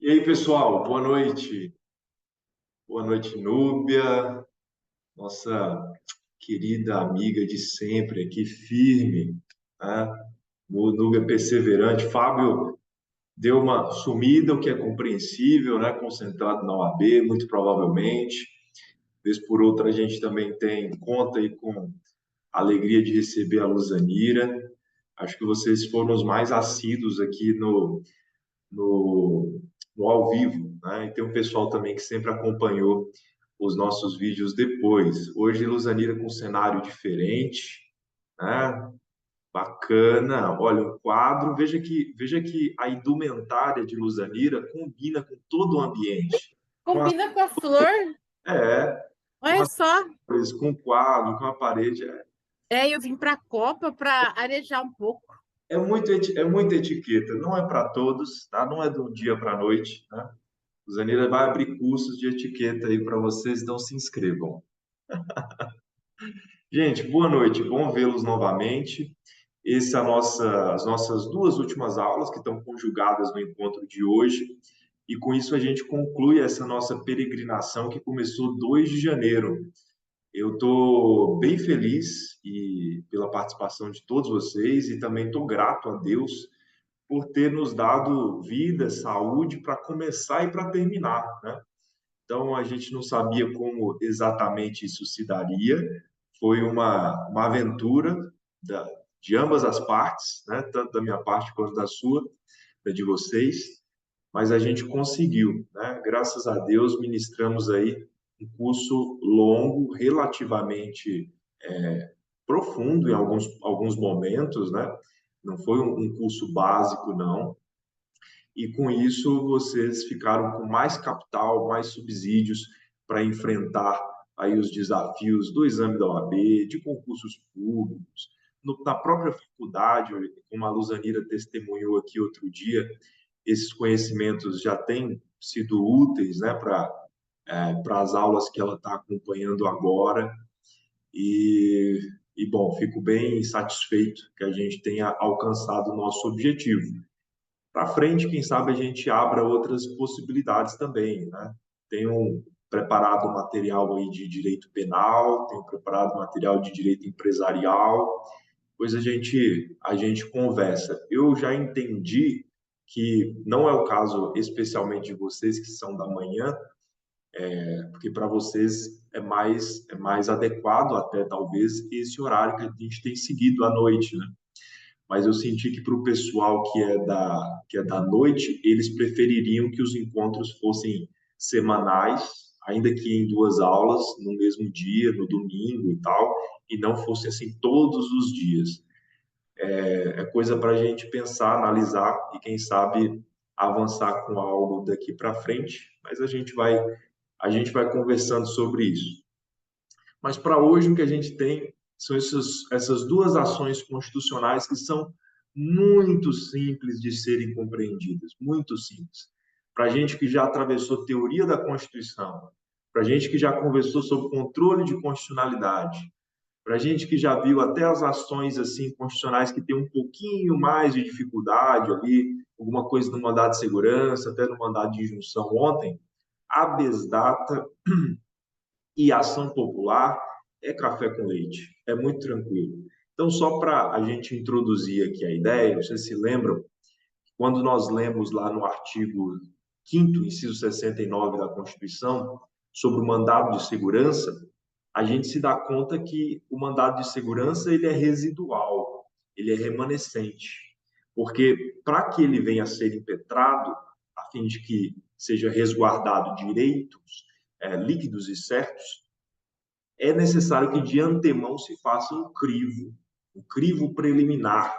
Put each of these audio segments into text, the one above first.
E aí, pessoal, boa noite. Boa noite, Núbia, nossa querida amiga de sempre aqui, firme, né? O Núbia perseverante. Fábio deu uma sumida, o que é compreensível, né? Concentrado na OAB, muito provavelmente. Vez por outra, a gente também conta aí com a alegria de receber a Luzanira. Acho que vocês foram os mais assíduos aqui no, no ao vivo, né? E tem um pessoal também que sempre acompanhou os nossos vídeos depois. Hoje, Luzanira com um cenário diferente, né? Bacana. Olha, o quadro, veja que a indumentária de Luzanira combina com todo o ambiente. Com as, Combina com a flor. com Olha as só. cores, com o quadro, com a parede. Eu vim para a Copa para arejar um pouco. É muita etiqueta, não é para todos, tá? Não é de um dia para a noite, né? Luzanira vai abrir cursos de etiqueta aí para vocês, então se inscrevam. Gente, boa noite, bom vê-los novamente. As nossas duas últimas aulas que estão conjugadas no encontro de hoje. E com isso a gente conclui essa nossa peregrinação que começou 2 de janeiro. Eu estou bem feliz pela participação de todos vocês e também estou grato a Deus por ter nos dado vida, saúde para começar e para terminar, né? Então, a gente não sabia como exatamente isso se daria. Foi uma aventura de ambas as partes, né? Tanto da minha parte quanto da sua, da de vocês. Mas a gente conseguiu, né? Graças a Deus, ministramos aí um curso longo, relativamente profundo em alguns momentos, né? Não foi um curso básico, não, e com isso vocês ficaram com mais capital, mais subsídios para enfrentar aí os desafios do exame da OAB, de concursos públicos, na própria faculdade, como a Luzanira testemunhou aqui outro dia, esses conhecimentos já têm sido úteis, né, para as aulas que ela está acompanhando agora. Bom, fico bem satisfeito que a gente tenha alcançado o nosso objetivo. Para frente, quem sabe a gente abra outras possibilidades também, né? Tenho preparado material aí de direito penal, tenho preparado material de direito empresarial, pois a gente conversa. Eu já entendi que não é o caso especialmente de vocês que são da manhã, porque para vocês é mais adequado até talvez esse horário que a gente tem seguido à noite, né? Mas eu senti que para o pessoal que é da noite, eles prefeririam que os encontros fossem semanais, ainda que em duas aulas, no mesmo dia, no domingo e tal, e não fosse assim todos os dias. É coisa para a gente pensar, analisar e, quem sabe, avançar com algo daqui para frente, mas a gente vai conversando sobre isso. Mas para hoje o que a gente tem são essas duas ações constitucionais que são muito simples de serem compreendidas, muito simples. Para a gente que já atravessou teoria da Constituição, para a gente que já conversou sobre controle de constitucionalidade, para a gente que já viu até as ações assim constitucionais que tem um pouquinho mais de dificuldade ali, alguma coisa no mandado de segurança, até no mandado de injunção ontem, habeas data e ação popular é café com leite, é muito tranquilo. Então, só para a gente introduzir aqui a ideia, vocês se lembram, quando nós lemos lá no artigo 5º, inciso 69 da Constituição, sobre o mandado de segurança, a gente se dá conta que o mandado de segurança ele é residual, ele é remanescente, porque para que ele venha a ser impetrado, a fim de que seja resguardado direitos líquidos e certos, é necessário que de antemão se faça um crivo preliminar,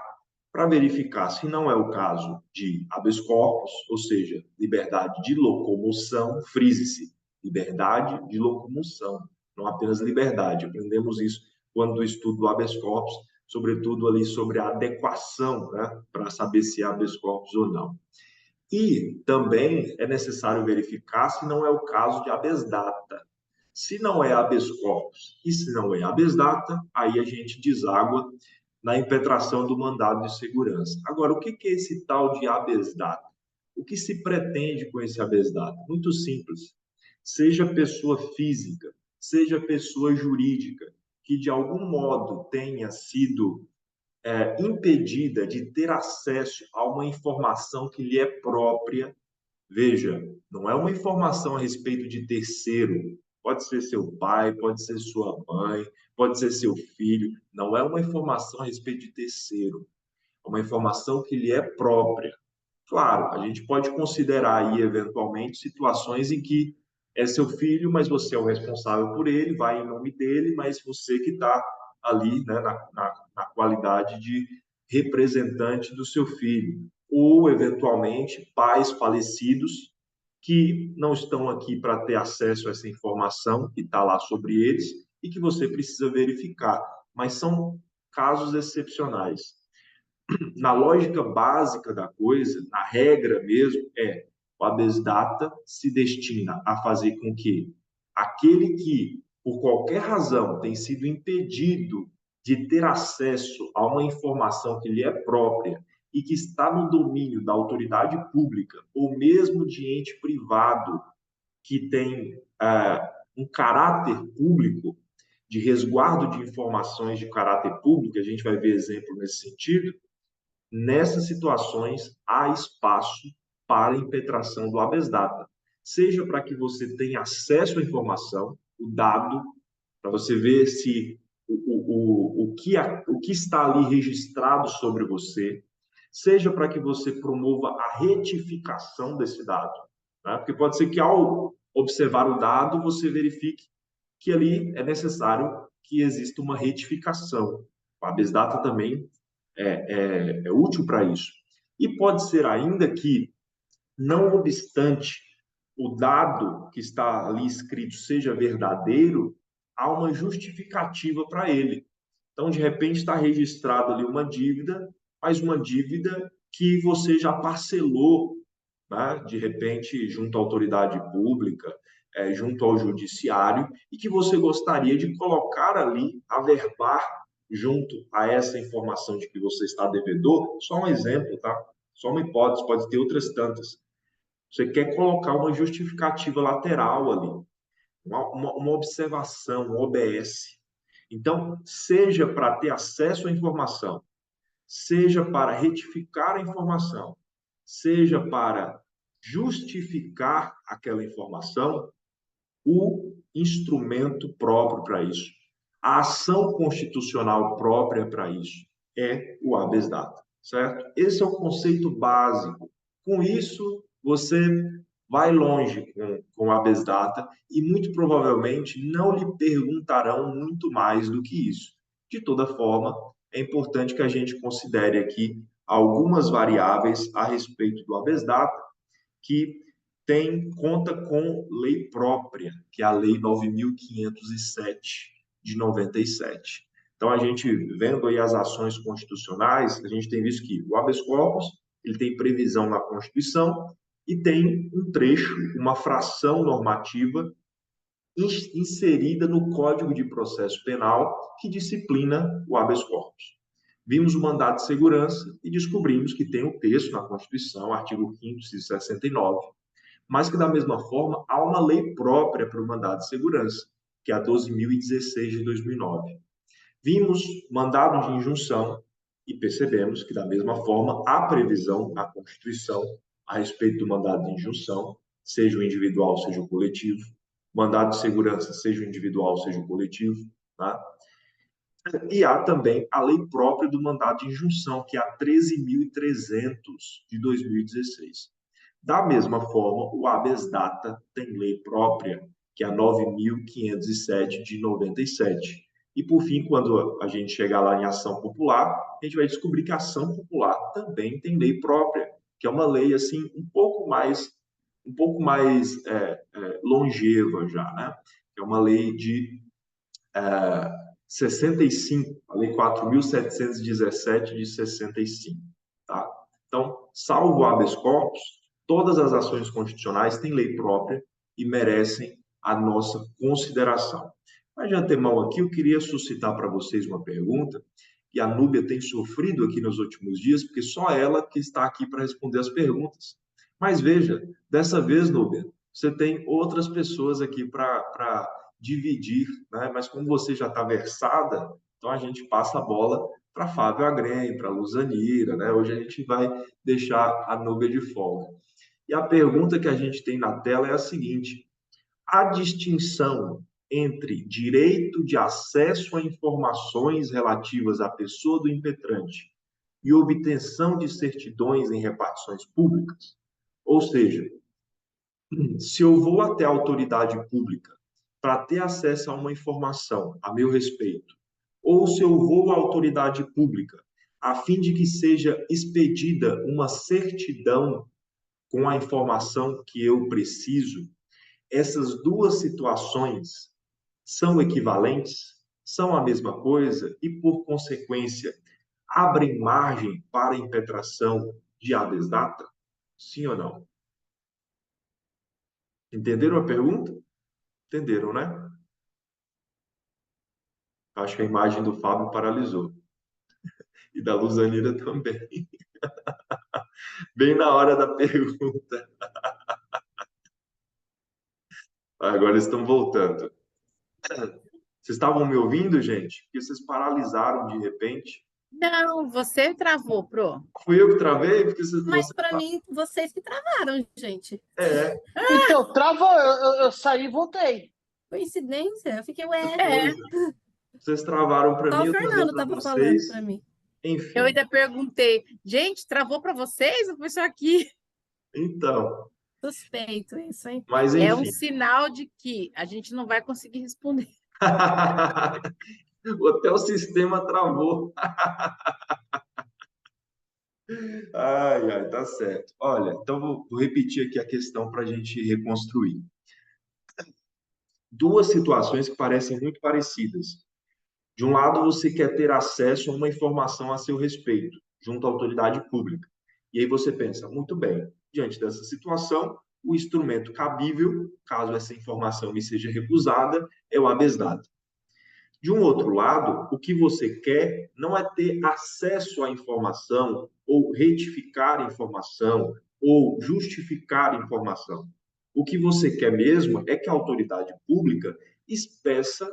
para verificar se não é o caso de habeas corpus, ou seja, liberdade de locomoção, frise-se, liberdade de locomoção, não apenas liberdade. Aprendemos isso quando do estudo do habeas corpus, sobretudo ali sobre a adequação, né, para saber se é habeas corpus ou não. E também é necessário verificar se não é o caso de habeas data. Se não é habeas corpus e se não é habeas data, aí a gente deságua na impetração do mandado de segurança. Agora, o que é esse tal de habeas data? O que se pretende com esse habeas data? Muito simples. Seja pessoa física, seja pessoa jurídica, que de algum modo tenha sido impedida de ter acesso a uma informação que lhe é própria. Veja, não é uma informação a respeito de terceiro. Pode ser seu pai, pode ser sua mãe, pode ser seu filho. Não é uma informação a respeito de terceiro. É uma informação que lhe é própria. Claro, a gente pode considerar aí, eventualmente, situações em que é seu filho, mas você é o responsável por ele, vai em nome dele, mas você que está ali, né, na qualidade de representante do seu filho. Ou, eventualmente, pais falecidos que não estão aqui para ter acesso a essa informação que está lá sobre eles e que você precisa verificar. Mas são casos excepcionais. Na lógica básica da coisa, na regra mesmo, o habeas data se destina a fazer com que aquele que, por qualquer razão, tem sido impedido de ter acesso a uma informação que lhe é própria e que está no domínio da autoridade pública ou mesmo de ente privado que tem um caráter público, de resguardo de informações de caráter público, a gente vai ver exemplo nesse sentido. Nessas situações, há espaço para a impetração do habeas data, seja para que você tenha acesso à informação, o dado, para você ver se o que está ali registrado sobre você, seja para que você promova a retificação desse dado. Né? Porque pode ser que, ao observar o dado, você verifique que ali é necessário que exista uma retificação. O habeas data também é útil para isso. E pode ser ainda que, não obstante o dado que está ali escrito seja verdadeiro, há uma justificativa para ele. Então, de repente, está registrado ali uma dívida, mas uma dívida que você já parcelou, né? De repente, junto à autoridade pública, junto ao judiciário, e que você gostaria de colocar ali, averbar junto a essa informação de que você está devedor. Só um exemplo, tá? Só uma hipótese, pode ter outras tantas. Você quer colocar uma justificativa lateral ali, uma observação, um OBS. Então, seja para ter acesso à informação, seja para retificar a informação, seja para justificar aquela informação, o instrumento próprio para isso, a ação constitucional própria para isso é o habeas data, certo? Esse é o conceito básico. Com isso, você vai longe com o habeas data e muito provavelmente não lhe perguntarão muito mais do que isso. De toda forma, é importante que a gente considere aqui algumas variáveis a respeito do habeas data que conta com lei própria, que é a Lei 9.507 de 97. Então, a gente vendo aí as ações constitucionais, a gente tem visto que o habeas corpus ele tem previsão na Constituição e tem um trecho, uma fração normativa inserida no Código de Processo Penal que disciplina o habeas corpus. Vimos o mandado de segurança e descobrimos que tem um texto na Constituição, artigo 5º, inciso 69, mas que, da mesma forma, há uma lei própria para o mandado de segurança, que é a 12.016 de 2009. Vimos mandado de injunção e percebemos que, da mesma forma, há previsão na Constituição a respeito do mandado de injunção, seja o individual, seja o coletivo, mandado de segurança, seja o individual, seja o coletivo, tá? E há também a lei própria do mandado de injunção, que é a 13.300 de 2016. Da mesma forma, o habeas data tem lei própria, que é a 9.507 de 97. E, por fim, quando a gente chegar lá em ação popular, a gente vai descobrir que a ação popular também tem lei própria, que é uma lei assim um pouco mais longeva já, né? É uma lei de 65, a lei 4.717 de 65, tá? Então, salvo o habeas corpus, todas as ações constitucionais têm lei própria e merecem a nossa consideração. Mas de antemão aqui, eu queria suscitar para vocês uma pergunta que a Núbia tem sofrido aqui nos últimos dias, porque só ela que está aqui para responder as perguntas. Mas veja, dessa vez, Núbia, você tem outras pessoas aqui para dividir, né? Mas como você já está versada, então a gente passa a bola para Fábio Agrem, para Luzanira, né? Hoje a gente vai deixar a Núbia de folga. E a pergunta que a gente tem na tela é a seguinte: a distinção entre direito de acesso a informações relativas à pessoa do impetrante e obtenção de certidões em repartições públicas? Ou seja, se eu vou até a autoridade pública para ter acesso a uma informação a meu respeito, ou se eu vou à autoridade pública a fim de que seja expedida uma certidão com a informação que eu preciso, essas duas situações são equivalentes, são a mesma coisa e, por consequência, abrem margem para impetração de habeas data? Sim ou não? Entenderam a pergunta? Entenderam, né? Acho que a imagem do Fábio paralisou. E da Luzanira também. Bem na hora da pergunta. Agora eles estão voltando. Vocês estavam me ouvindo, gente? Porque vocês paralisaram de repente. Não, você travou, Pro. Fui eu que travei? Porque Mas para mim, vocês que travaram, gente. É, Então, travou, eu saí e voltei. Coincidência? Eu fiquei, ué. vocês travaram para Só mim, o eu travei Fernando para estava falando vocês. para mim. Enfim. Eu ainda perguntei, gente, travou para vocês? Eu isso aqui. Então, Suspeito isso, hein? mas É um enfim. sinal de que a gente não vai conseguir responder. Até o sistema travou. Ai, ai, tá certo. Olha, então vou repetir aqui a questão para a gente reconstruir. Duas situações que parecem muito parecidas. De um lado, você quer ter acesso a uma informação a seu respeito, junto à autoridade pública. E aí você pensa, muito bem, diante dessa situação, o instrumento cabível, caso essa informação me seja recusada, é o habeas data. De um outro lado, o que você quer não é ter acesso à informação, ou retificar a informação, ou justificar a informação. O que você quer mesmo é que a autoridade pública expeça,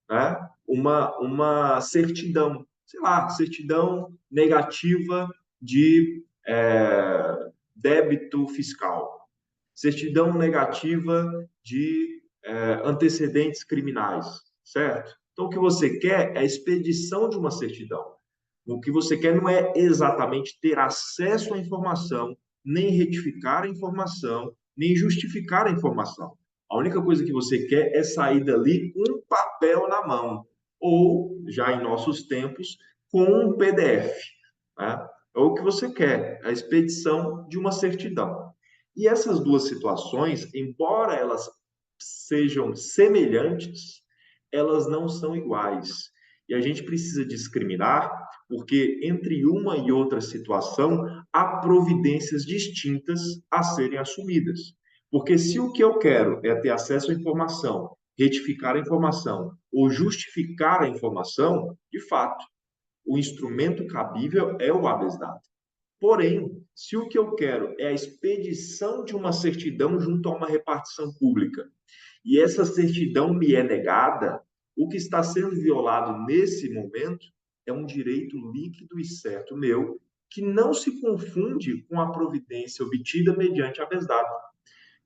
né, uma certidão, sei lá, certidão negativa de débito fiscal, certidão negativa de antecedentes criminais, certo? Então, o que você quer é a expedição de uma certidão. O que você quer não é exatamente ter acesso à informação, nem retificar a informação, nem justificar a informação. A única coisa que você quer é sair dali com um papel na mão, ou, já em nossos tempos, com um PDF. Né? É o que você quer, a expedição de uma certidão. E essas duas situações, embora elas sejam semelhantes, elas não são iguais. E a gente precisa discriminar, porque entre uma e outra situação há providências distintas a serem assumidas. Porque se o que eu quero é ter acesso à informação, retificar a informação ou justificar a informação, de fato, o instrumento cabível é o habeas data. Porém, se o que eu quero é a expedição de uma certidão junto a uma repartição pública, e essa certidão me é negada, o que está sendo violado nesse momento é um direito líquido e certo meu, que não se confunde com a providência obtida mediante habeas data.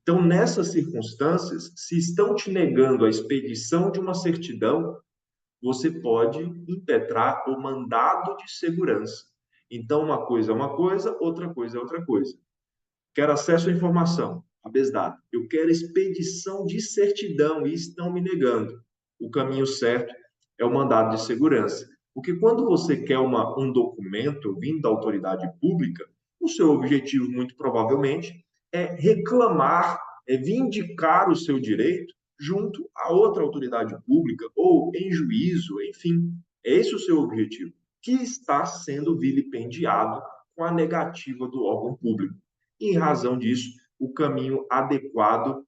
Então, nessas circunstâncias, se estão te negando a expedição de uma certidão, você pode impetrar o mandado de segurança. Então, uma coisa é uma coisa, outra coisa é outra coisa. Quero acesso à informação, habeas data. Eu quero expedição de certidão e estão me negando. O caminho certo é o mandado de segurança. Porque quando você quer um documento vindo da autoridade pública, o seu objetivo, muito provavelmente, é reclamar, é vindicar o seu direito junto a outra autoridade pública ou em juízo, enfim. É esse o seu objetivo, que está sendo vilipendiado com a negativa do órgão público. Em razão disso, o caminho adequado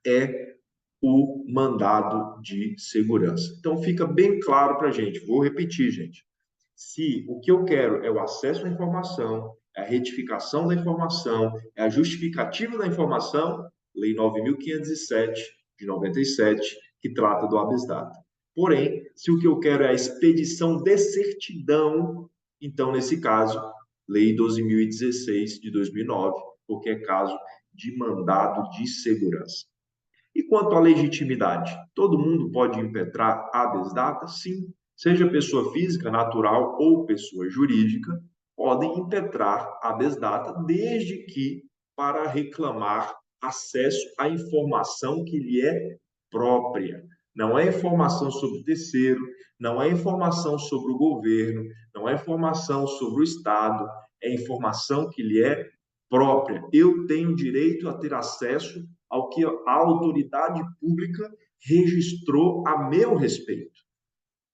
é o mandado de segurança. Então, fica bem claro para a gente. Vou repetir, gente. Se o que eu quero é o acesso à informação, é a retificação da informação, é a justificativa da informação, Lei 9.507, de 97, que trata do habeas data. Porém, se o que eu quero é a expedição de certidão, então, nesse caso, Lei 12.016, de 2009, porque é caso de mandado de segurança. E quanto à legitimidade? Todo mundo pode impetrar habeas data? Sim. Seja pessoa física, natural ou pessoa jurídica, podem impetrar habeas data desde que para reclamar acesso à informação que lhe é própria. Não é informação sobre o terceiro, não é informação sobre o governo, não é informação sobre o Estado, é informação que lhe é própria. Eu tenho direito a ter acesso ao que a autoridade pública registrou a meu respeito.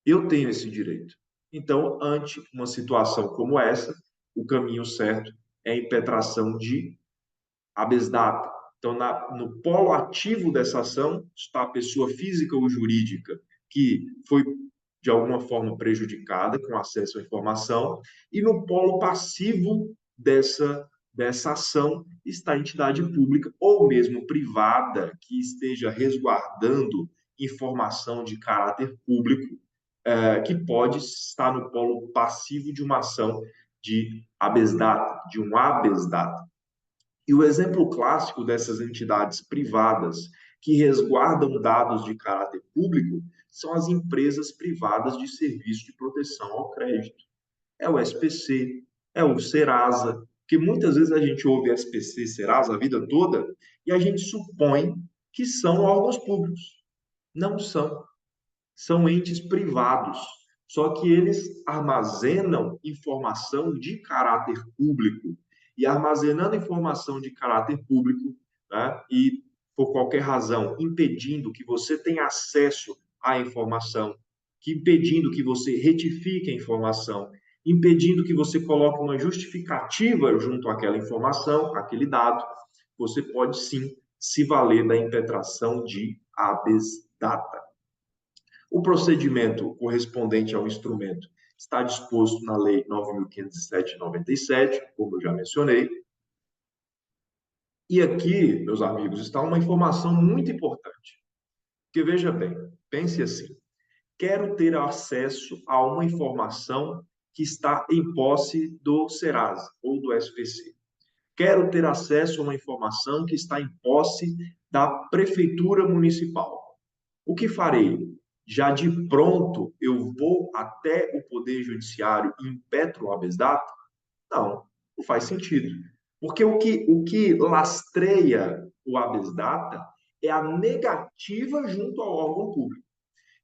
Eu tenho esse direito. Então, ante uma situação como essa, o caminho certo é a impetração de habeas data. Então, no polo ativo dessa ação está a pessoa física ou jurídica que foi, de alguma forma, prejudicada com acesso à informação, e no polo passivo dessa ação está a entidade pública ou mesmo privada que esteja resguardando informação de caráter público, que pode estar no polo passivo de uma ação de habeas data, de um habeas data. E o exemplo clássico dessas entidades privadas que resguardam dados de caráter público são as empresas privadas de serviço de proteção ao crédito. É o SPC, é o Serasa, que muitas vezes a gente ouve SPC, Serasa a vida toda e a gente supõe que são órgãos públicos. Não são. São entes privados. Só que eles armazenam informação de caráter público. E armazenando informação de caráter público, né, e por qualquer razão impedindo que você tenha acesso à informação, impedindo que você retifique a informação, impedindo que você coloque uma justificativa junto àquela informação, aquele dado, você pode sim se valer da impetração de habeas data. O procedimento correspondente ao instrumento está disposto na Lei 9.507 de 97, como eu já mencionei. E aqui, meus amigos, está uma informação muito importante. Porque veja bem, pense assim: quero ter acesso a uma informação que está em posse do Serasa ou do SPC. Quero ter acesso a uma informação que está em posse da Prefeitura Municipal. O que farei? Já de pronto eu vou até o Poder Judiciário e impetro o habeas data? Não, não faz sentido. Porque o que lastreia o habeas data é a negativa junto ao órgão público.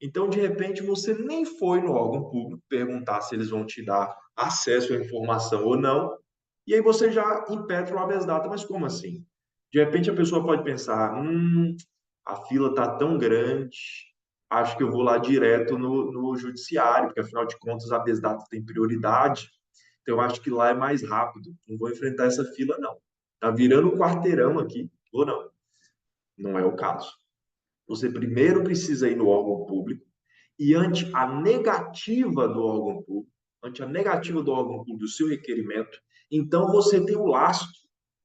Então, de repente, você nem foi no órgão público perguntar se eles vão te dar acesso à informação ou não, e aí você já impetra o habeas data. Mas como assim? De repente, a pessoa pode pensar, a fila está tão grande, acho que eu vou lá direto no judiciário, porque, afinal de contas, a habeas data tem prioridade, então eu acho que lá é mais rápido. Não vou enfrentar essa fila, não. Está virando um quarteirão aqui, ou não? Não é o caso. Você primeiro precisa ir no órgão público e ante a negativa do órgão público, do seu requerimento, então você tem o lastro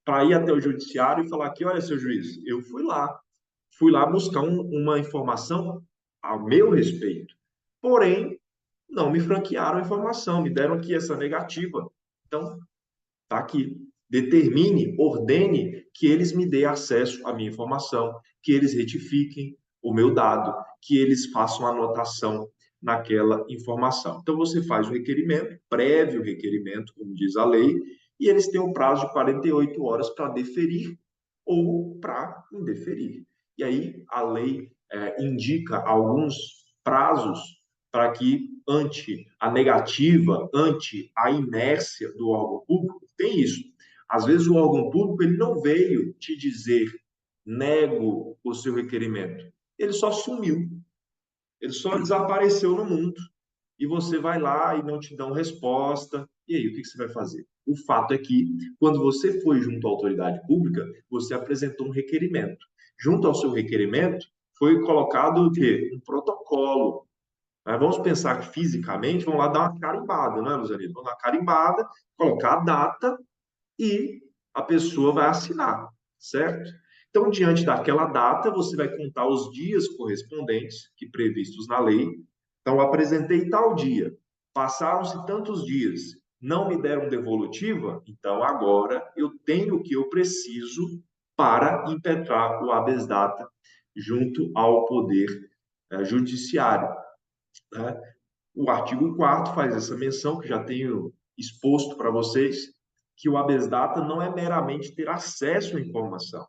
para ir até o judiciário e falar aqui, olha, seu juiz, eu fui lá buscar uma informação a meu respeito, porém, não me franquearam a informação, me deram aqui essa negativa. Então, está aqui. Determine, ordene que eles me dêem acesso à minha informação, que eles retifiquem o meu dado, que eles façam anotação naquela informação. Então, você faz o requerimento, prévio requerimento, como diz a lei, e eles têm um prazo de 48 horas para deferir ou para indeferir. E aí, a lei indica alguns prazos para que, ante a negativa, ante a inércia do órgão público, tem isso. Às vezes o órgão público ele não veio te dizer nego o seu requerimento. Ele só sumiu. Ele só desapareceu no mundo. E você vai lá e não te dão resposta. E aí, o que você vai fazer? O fato é que, quando você foi junto à autoridade pública, você apresentou um requerimento. Junto ao seu requerimento, foi colocado o quê? Um protocolo. Mas vamos pensar que fisicamente, vamos lá dar uma carimbada, né, Luzanito? Vamos dar uma carimbada, colocar a data e a pessoa vai assinar, certo? Então, diante daquela data, você vai contar os dias correspondentes, que previstos na lei. Então, apresentei tal dia, passaram-se tantos dias, não me deram devolutiva, então agora eu tenho o que eu preciso para impetrar o habeas data junto ao Poder Judiciário, né? O artigo 4º faz essa menção, que já tenho exposto para vocês, que o habeas data não é meramente ter acesso à informação.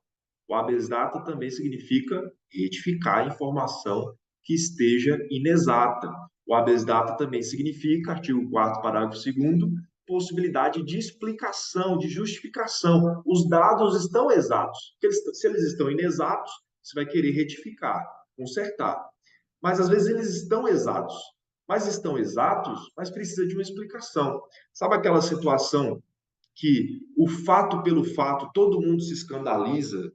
O habeas data também significa retificar a informação que esteja inexata. O habeas data também significa, artigo 4º, parágrafo 2º, possibilidade de explicação, de justificação. Os dados estão exatos. Se eles estão inexatos, você vai querer retificar, consertar. Mas às vezes eles estão exatos. Mas estão exatos, mas precisa de uma explicação. Sabe aquela situação que o fato pelo fato, todo mundo se escandaliza,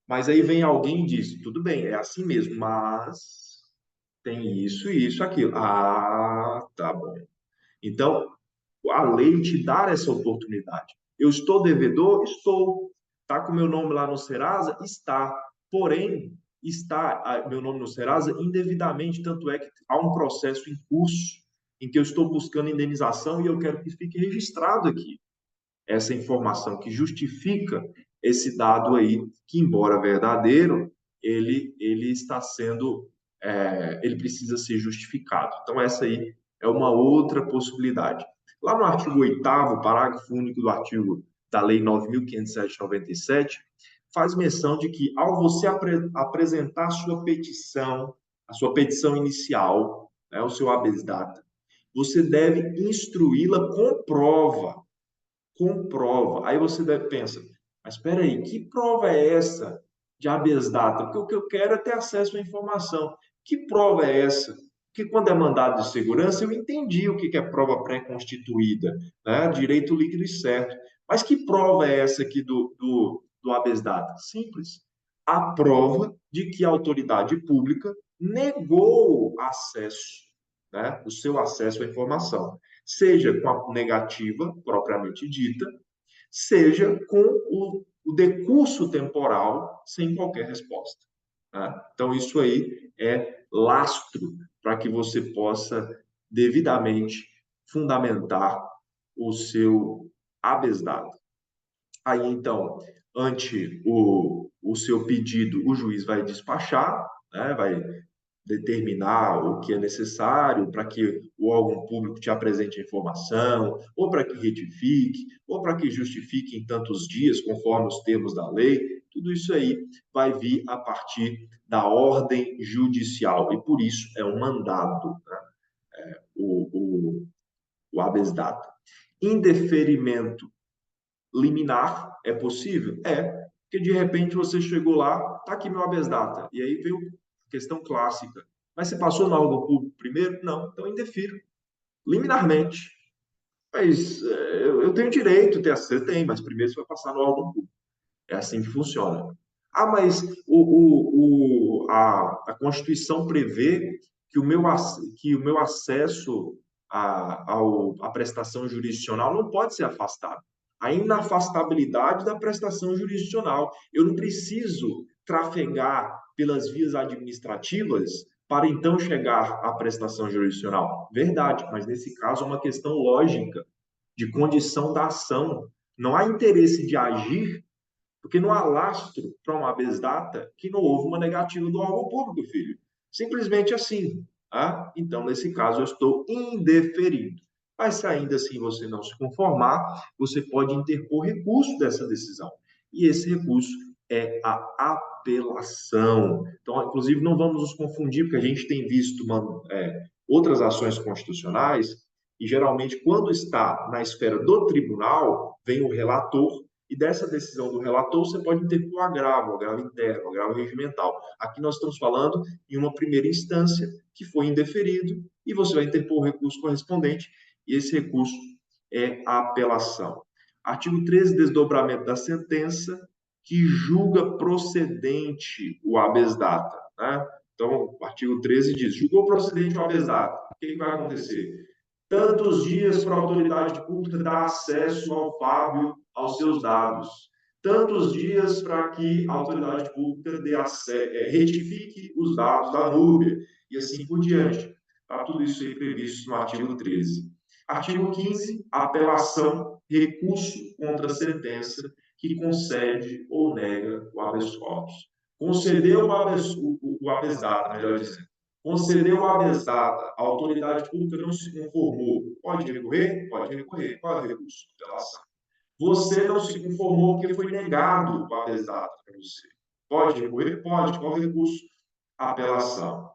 mas aí vem alguém e diz, tudo bem, é assim mesmo, mas tem isso, aquilo. Ah, tá bom. Então, a lei te dá essa oportunidade. Eu estou devedor? Estou. Está com meu nome lá no Serasa? Está. Porém, está meu nome no Serasa indevidamente, tanto é que há um processo em curso em que eu estou buscando indenização e eu quero que fique registrado aqui essa informação que justifica esse dado aí, que embora verdadeiro, ele está sendo, ele precisa ser justificado. Então, essa aí é uma outra possibilidade. Lá no artigo 8º, parágrafo único do artigo da Lei 9.507/97, faz menção de que, ao você apresentar a sua petição inicial, né, o seu habeas data, você deve instruí-la com prova. Aí você deve pensar, mas espera aí, que prova é essa de habeas data? Porque o que eu quero é ter acesso à informação. Que prova é essa? Porque quando é mandado de segurança, eu entendi o que é prova pré-constituída, né? Direito líquido e certo. Mas que prova é essa aqui do habeas data? Simples. A prova de que a autoridade pública negou acesso, né? O seu acesso à informação, seja com a negativa propriamente dita, seja com o decurso temporal sem qualquer resposta. Tá? Então, isso aí é lastro para que você possa devidamente fundamentar o seu habeas data. Aí, então, ante o seu pedido, o juiz vai despachar, né? Vai determinar o que é necessário para que o órgão público te apresente a informação, ou para que retifique, ou para que justifique em tantos dias, conforme os termos da lei. Tudo isso aí vai vir a partir da ordem judicial, e por isso é um mandado, né? O habeas data. Indeferimento liminar é possível? É, porque de repente você chegou lá, está aqui meu habeas data, e aí veio a questão clássica. Mas você passou no órgão público primeiro? Não, então indefiro, liminarmente. Mas eu tenho direito, você tem, mas primeiro você vai passar no órgão público. É assim que funciona. Ah, mas a Constituição prevê que o meu acesso à prestação jurisdicional não pode ser afastado. A inafastabilidade da prestação jurisdicional. Eu não preciso trafegar pelas vias administrativas para então chegar à prestação jurisdicional. Verdade, mas nesse caso é uma questão lógica de condição da ação. Não há interesse de agir porque não há lastro para uma habeas data que não houve uma negativa do órgão público, filho. Simplesmente assim. Tá? Então, nesse caso, eu estou indeferindo. Mas se ainda assim você não se conformar, você pode interpor recurso dessa decisão. E esse recurso é a apelação. Então, inclusive, não vamos nos confundir, porque a gente tem visto outras ações constitucionais, e geralmente, quando está na esfera do tribunal, vem o relator, e dessa decisão do relator, você pode interpor agravo interno, agravo regimental. Aqui nós estamos falando em uma primeira instância que foi indeferido e você vai interpor o recurso correspondente e esse recurso é a apelação. Artigo 13, desdobramento da sentença que julga procedente o habeas data, né? Então, o artigo 13 diz, julgou procedente o habeas data. O que vai acontecer? Tantos dias para a autoridade pública dar acesso ao Fábio aos seus dados. Tantos dias para que a autoridade pública retifique os dados da nuvem e assim por diante. Está tudo isso aí previsto no artigo 13. Artigo 15, apelação, recurso contra a sentença que concede ou nega o habeas corpus. Concedeu o habeas data, melhor dizendo. Concedeu o habeas data, a autoridade pública não se conformou. Pode recorrer? Pode recorrer. Qual é o recurso? Apelação. Você não se conformou porque foi negado o habeas data para você. Pode recorrer? Pode. Qual é o recurso? Apelação.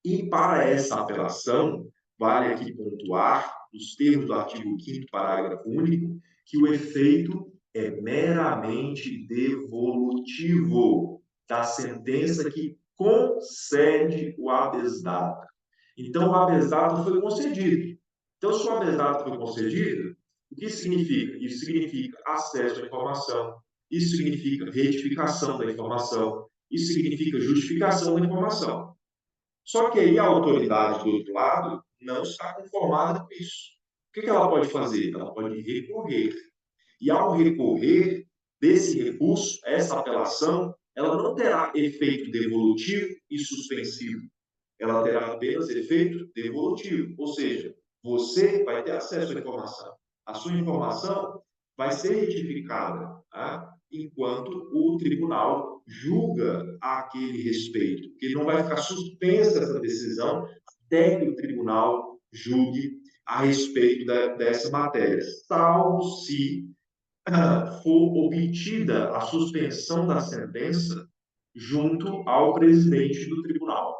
E para essa apelação, vale aqui pontuar, nos termos do artigo 5º, parágrafo único, que o efeito é meramente devolutivo da sentença que concede o habeas data. Então, o habeas data foi concedido. Então, se o habeas data foi concedido, o que significa? Isso significa acesso à informação, isso significa retificação da informação, isso significa justificação da informação. Só que aí a autoridade do outro lado não está conformada com isso. O que ela pode fazer? Ela pode recorrer. E ao recorrer desse recurso, essa apelação, ela não terá efeito devolutivo e suspensivo. Ela terá apenas efeito devolutivo. Ou seja, você vai ter acesso à informação. A sua informação vai ser retificada, tá? Enquanto o tribunal julga a aquele respeito. Porque não vai ficar suspensa essa decisão até que o tribunal julgue a respeito dessa matéria, salvo se for obtida a suspensão da sentença junto ao presidente do tribunal.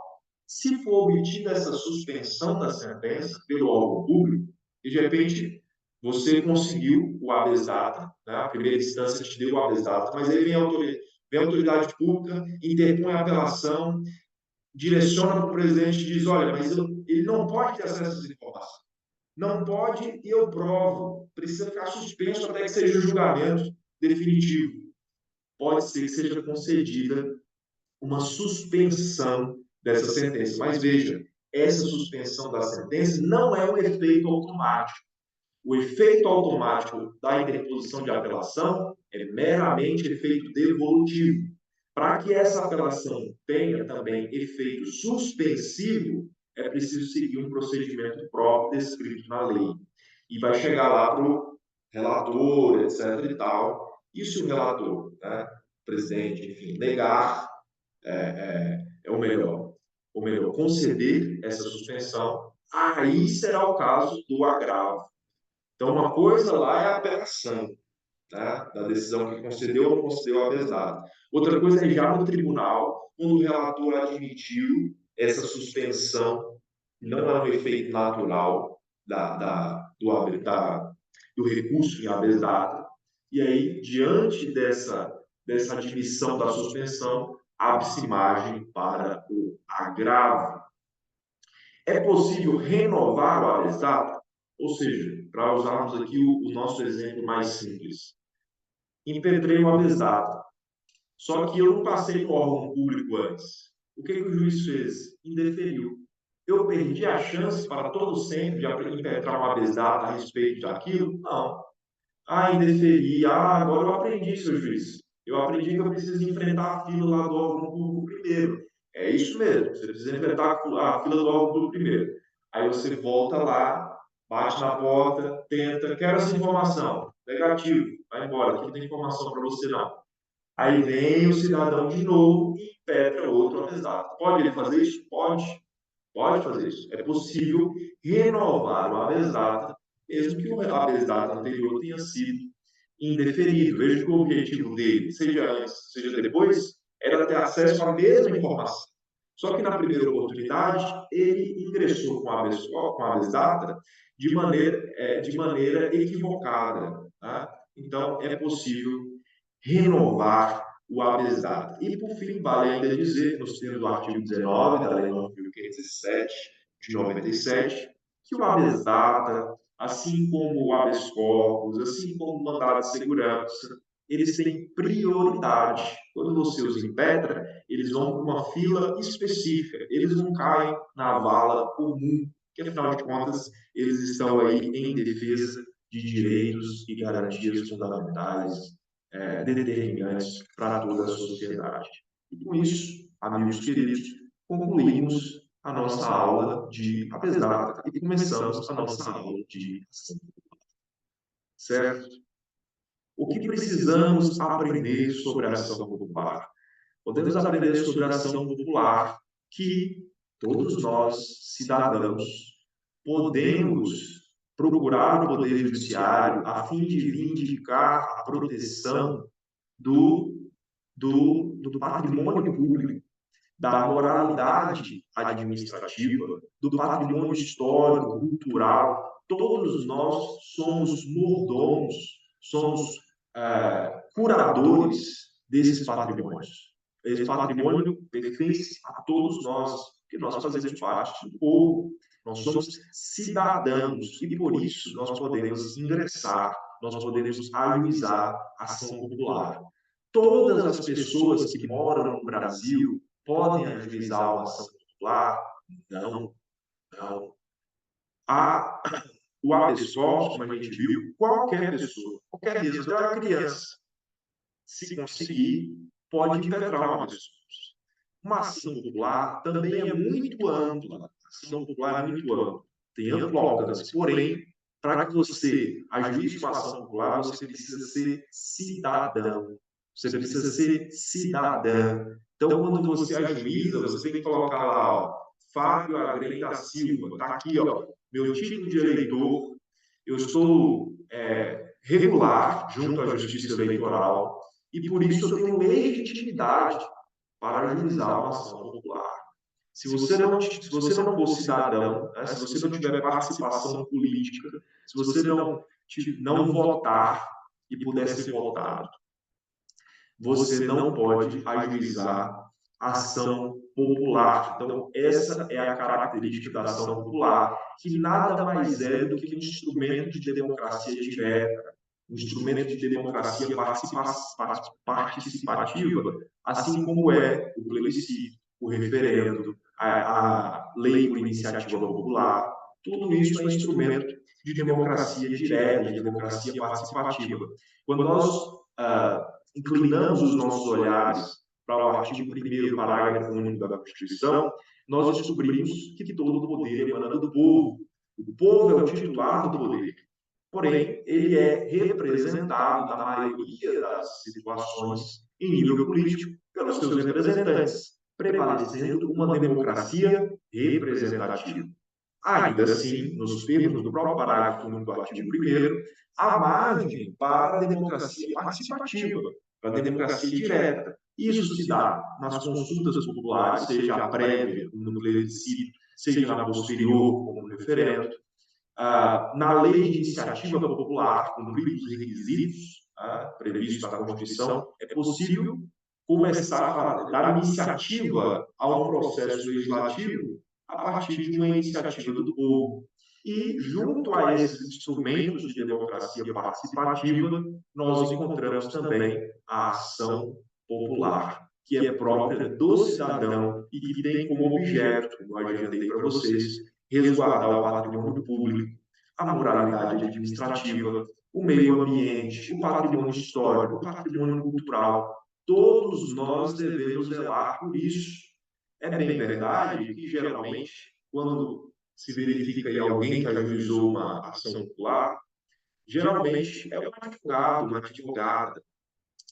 Se for obtida essa suspensão da sentença pelo órgão público, e de repente você conseguiu o habeas data, né? A primeira instância te deu o habeas data, mas aí vem a autoridade pública, interpõe a apelação, direciona para o presidente e diz, olha, mas ele não pode ter acesso a essas informações. Não pode e eu provo. Precisa ficar suspenso até que seja o julgamento definitivo. Pode ser que seja concedida uma suspensão dessa sentença. Mas veja, essa suspensão da sentença não é um efeito automático. O efeito automático da interposição de apelação é meramente efeito devolutivo. Para que essa apelação tenha também efeito suspensivo, é preciso seguir um procedimento próprio descrito na lei. E vai chegar lá para o relator, etc. e tal. E se o relator, né, presidente, enfim, negar, é o melhor. Ou melhor, conceder essa suspensão, aí será o caso do agravo. Então, uma coisa lá é a apelação, né, da decisão que concedeu ou não concedeu a habeas data. Outra coisa é já no tribunal, quando o relator admitiu essa suspensão, não é um efeito natural do recurso em habeas data, e aí, diante dessa admissão da suspensão, abre-se margem para o agravo. É possível renovar o habeas data? Ou seja, para usarmos aqui o nosso exemplo mais simples, impetrei o habeas data, só que eu não passei no órgão público antes. O que o juiz fez? Indeferiu. Eu perdi a chance para todo sempre de impetrar um habeas data a respeito daquilo? Não. Indeferi. Agora eu aprendi, seu juiz. Eu aprendi que eu preciso enfrentar a fila lá do órgão público primeiro. É isso mesmo, você precisa enfrentar a fila do órgão público primeiro. Aí você volta lá, bate na porta, tenta, quero essa informação. Negativo, vai embora, aqui não tem informação para você não. Aí vem o cidadão de novo e impetra outro habeas data. Pode ele fazer isso? Pode. Pode fazer isso. É possível renovar o habeas data, mesmo que o habeas data anterior tenha sido indeferido. Veja que o objetivo dele, seja antes, seja depois, era ter acesso à mesma informação. Só que na primeira oportunidade, ele ingressou com a habeas data de maneira equivocada. Tá? Então, é possível renovar o habeas data. E, por fim, vale ainda dizer, nos termos do artigo 19 da Lei 9.507, de 97, que o habeas data, assim como o habeas corpus, assim como o mandado de segurança, eles têm prioridade. Quando você os impetra, eles vão para uma fila específica, eles não caem na vala comum, que, afinal de contas, eles estão aí em defesa de direitos e garantias fundamentais determinantes para toda a sociedade. E com isso, amigos queridos, concluímos a nossa aula de APESDATA e começamos a nossa aula de ação popular. Certo? O que precisamos aprender sobre a ação popular? Podemos aprender sobre a ação popular que todos nós, cidadãos, podemos procurar o Poder Judiciário a fim de vindicar a proteção do patrimônio público, da moralidade administrativa, do patrimônio histórico, cultural. Todos nós somos mordomos, somos curadores desses patrimônios. Esse patrimônio pertence a todos nós, que nós fazemos parte do povo. Nós somos cidadãos e, por isso, nós podemos ingressar, nós podemos ajuizar a ação popular. Todas as pessoas que moram no Brasil podem ajuizar uma ação popular? Não, não. O habeas corpus, como a gente viu, qualquer pessoa, qualquer mesmo, até uma criança, se conseguir, pode impetrar um habeas corpus. Uma ação popular também é muito ampla. A ação popular é muito ampla, tem amplo alcance. Porém, para que você ajuize uma ação popular, você precisa ser cidadão. Você precisa ser cidadã. Então, quando você ajuiza, você tem que colocar lá, ó, Fábio Agrem da Silva, está aqui, ó, meu título de eleitor, eu estou regular junto à Justiça Eleitoral e, por isso, eu tenho legitimidade para ajuizar uma ação popular. Se você não for cidadão, né, se você não tiver participação política, se você não votar e puder ser votado, você não pode ajuizar ação popular. Então, essa é a característica da ação popular, que nada mais é do que um instrumento de democracia direta, um instrumento de democracia participativa, assim como é o plebiscito, o referendo, a lei por iniciativa popular. Tudo isso é instrumento de democracia direta, de democracia participativa. Quando nós inclinamos os nossos olhares para o artigo 1º, parágrafo único da Constituição, nós descobrimos que todo o poder emana do povo. O povo é o titular do poder. Porém, ele é representado, na maioria das situações, em nível político, pelos seus representantes, prevalecendo uma democracia representativa. Ainda assim, nos termos do próprio parágrafo único do artigo 1º, há margem para a democracia participativa, para a democracia direta. Isso se dá nas consultas populares, seja a prévia, como no plebiscito, seja na posterior, como no referendo. Na lei de iniciativa popular, cumpridos os requisitos previstos na Constituição, é possível começar a dar iniciativa a um processo legislativo a partir de uma iniciativa do povo. E, junto a esses instrumentos de democracia participativa, nós encontramos também a ação popular, que é própria do cidadão e que tem como objeto, como eu adiantei para vocês, resguardar o patrimônio público, a moralidade administrativa, o meio ambiente, o patrimônio histórico, o patrimônio cultural. Todos nós devemos zelar por isso. É bem verdade que, geralmente, quando se verifica aí alguém que ajuizou uma ação popular, geralmente é um advogado, uma advogada,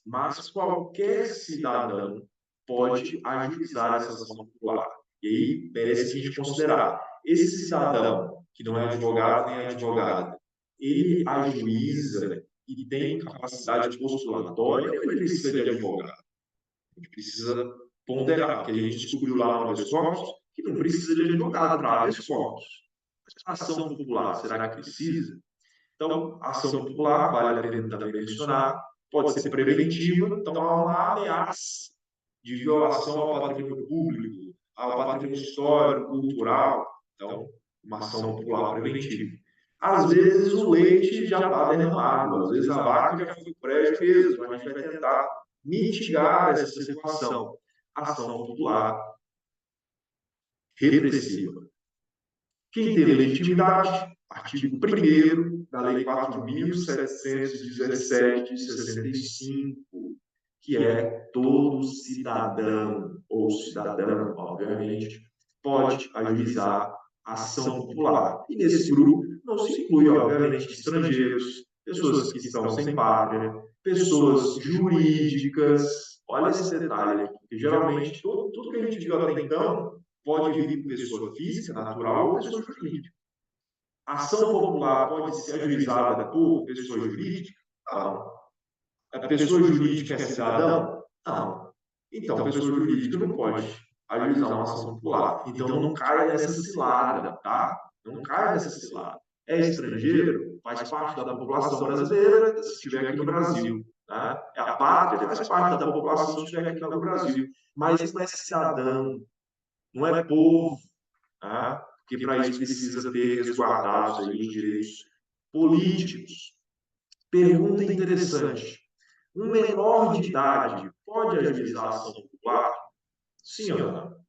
mas qualquer cidadão pode ajuizar essa ação popular. E aí merece a gente considerar. Esse cidadão, que não é advogado nem advogada, ele ajuiza e tem capacidade postulatória ou ele precisa de advogado? A gente precisa ponderar, porque a gente descobriu lá no habeas corpus que não precisa de advogado para habeas corpus. Mas ação popular, será que precisa? Então, a ação popular, vale a pena também mencionar, pode ser preventiva, então há uma ameaça de violação ao patrimônio público, ao patrimônio histórico, cultural. Então, uma ação popular preventiva. Às vezes o leite já está derramado, às vezes a vaca já foi presa mesmo, a gente vai tentar mitigar essa situação. Ação popular repressiva. Quem tem legitimidade? Artigo 1º da Lei 4.717 de 65, que é todo cidadão ou cidadã, obviamente, pode ajuizar ação popular. E nesse grupo não se inclui, obviamente, estrangeiros, pessoas que estão sem pátria, pessoas jurídicas. Olha esse detalhe aqui, porque geralmente tudo que a gente viu até então pode vir por pessoa física, natural ou pessoa jurídica. A ação popular pode ser ajuizada por pessoa jurídica? Não. A pessoa jurídica é cidadão? Não. Então, a pessoa jurídica não pode ajuizar uma ação popular. Então, não cai nessa cilada, tá? Não cai nessa cilada. É estrangeiro? Faz parte da população brasileira se estiver aqui no Brasil. Né? A pátria faz parte da população se estiver aqui no Brasil. Mas não é cidadão, não é povo, tá? Porque para isso precisa ter resguardados aí os direitos políticos. Pergunta interessante. Um menor de idade pode ajuizar a ação popular? Sim ou não?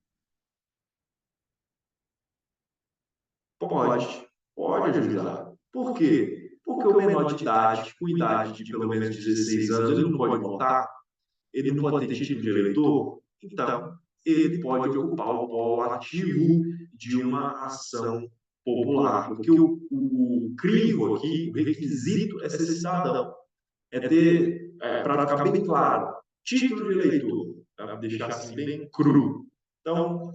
Pode ajuizar. Por quê? Porque o menor de idade, com idade de pelo menos 16 anos, ele não pode votar, ele não pode ter título de eleitor, então ele pode ocupar o polo ativo de uma ação popular. Porque o crivo aqui, o requisito é ser cidadão. É ter, para ficar bem claro, título de eleitor, para deixar assim bem cru. Então,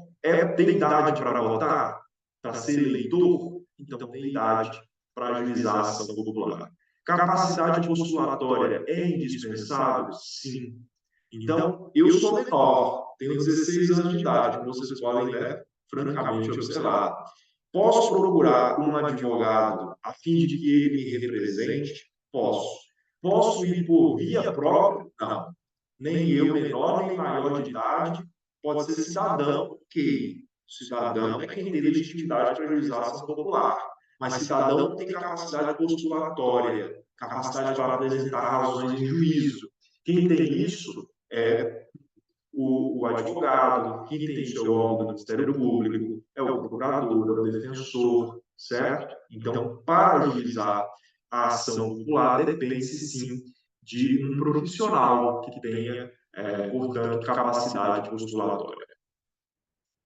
tem idade para votar? Para ser eleitor? Então, tem idade para ajuizar a ação popular. Capacidade postulatória é indispensável? Sim. Então, eu sou menor, tenho 16 anos de idade, como vocês podem, né, francamente observar. Posso procurar um advogado a fim de que ele me represente? Posso. Posso ir por via própria? Não. Nem eu, menor, nem maior de idade, pode ser cidadão, que cidadão é quem tem legitimidade para ajuizar a ação popular. Mas cidadão tem capacidade postulatória, capacidade para apresentar razões em juízo. Quem tem isso é o advogado, quem tem isso é o órgão do Ministério Público, é o procurador, é o defensor, certo? Então, para ajuizar a ação popular, depende-se sim de um profissional que tenha, portanto, capacidade postulatória.